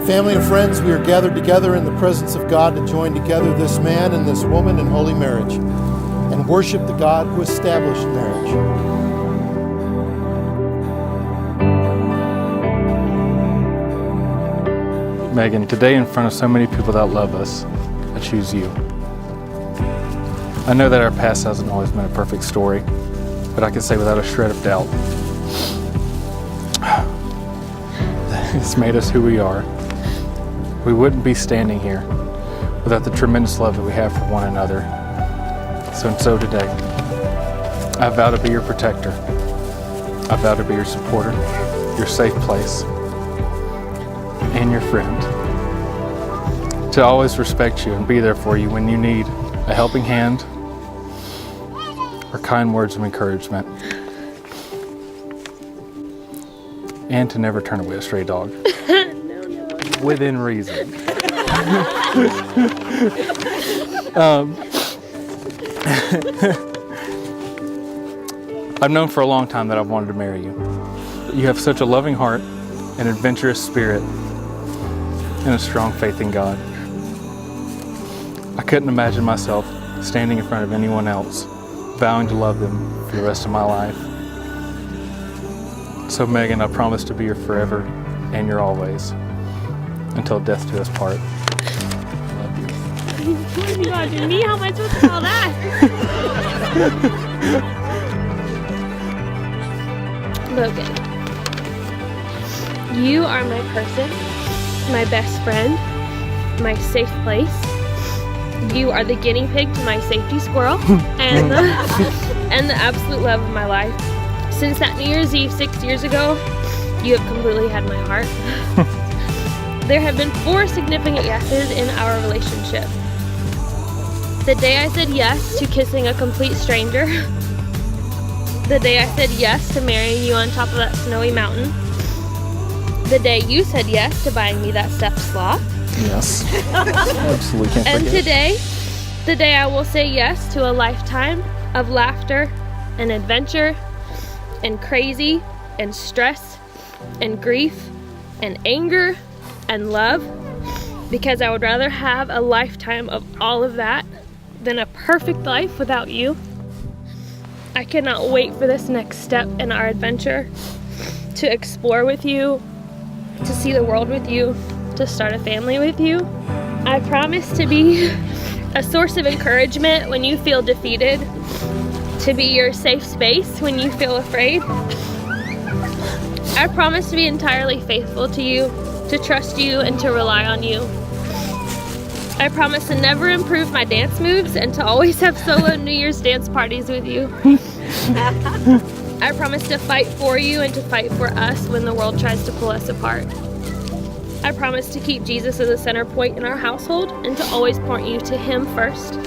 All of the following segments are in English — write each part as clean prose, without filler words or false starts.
Family and friends, we are gathered together in the presence of God to join together this man and this woman in holy marriage and worship the God who established marriage. Megan, today in front of so many people that love us, I choose you. I know that our past hasn't always been a perfect story, but I can say without a shred of doubt, it's made us who we are. We wouldn't be standing here without the tremendous love that we have for one another. So today, I vow to be your protector. I vow to be your supporter, your safe place, and your friend. To always respect you and be there for you when you need a helping hand or kind words of encouragement. And to never turn away a stray dog. No. Within reason. I've known for a long time that I've wanted to marry you. You have such a loving heart, an adventurous spirit, and a strong faith in God. I couldn't imagine myself standing in front of anyone else, vowing to love them for the rest of my life. So Megan, I promise to be your forever and your always, until death do us part. I love you. What are you gonna do me? How am I supposed to call that? Logan, you are my person, my best friend, my safe place. You are the guinea pig to my safety squirrel, and the absolute love of my life. Since that New Year's Eve 6 years ago, you have completely had my heart. There have been 4 significant yeses in our relationship. The day I said yes to kissing a complete stranger. The day I said yes to marrying you on top of that snowy mountain. The day you said yes to buying me that stuffed sloth. Yes, absolutely can't And forget. today, the day I will say yes to a lifetime of laughter and adventure and crazy and stress and grief and anger and love, because I would rather have a lifetime of all of that than a perfect life without you. I cannot wait for this next step in our adventure, to explore with you, to see the world with you, to start a family with you. I promise to be a source of encouragement when you feel defeated, to be your safe space when you feel afraid. I promise to be entirely faithful to you, to trust you, and to rely on you. I promise to never improve my dance moves and to always have solo New Year's dance parties with you. I promise to fight for you and to fight for us when the world tries to pull us apart. I promise to keep Jesus as a center point in our household and to always point you to Him first.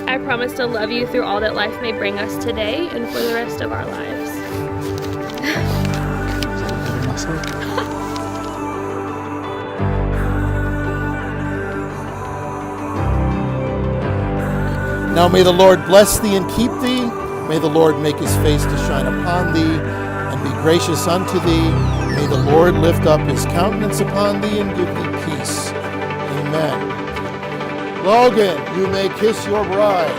I promise to love you through all that life may bring us today and for the rest of our lives. Now may the Lord bless thee and keep thee. May the Lord make his face to shine upon thee and be gracious unto thee. May the Lord lift up his countenance upon thee and give thee peace. Amen. Logan, you may kiss your bride.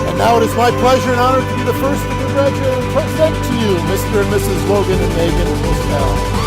And now it is my pleasure and honor to be the first to congratulate and present to you Mr. and Mrs. Logan and Megan Logan.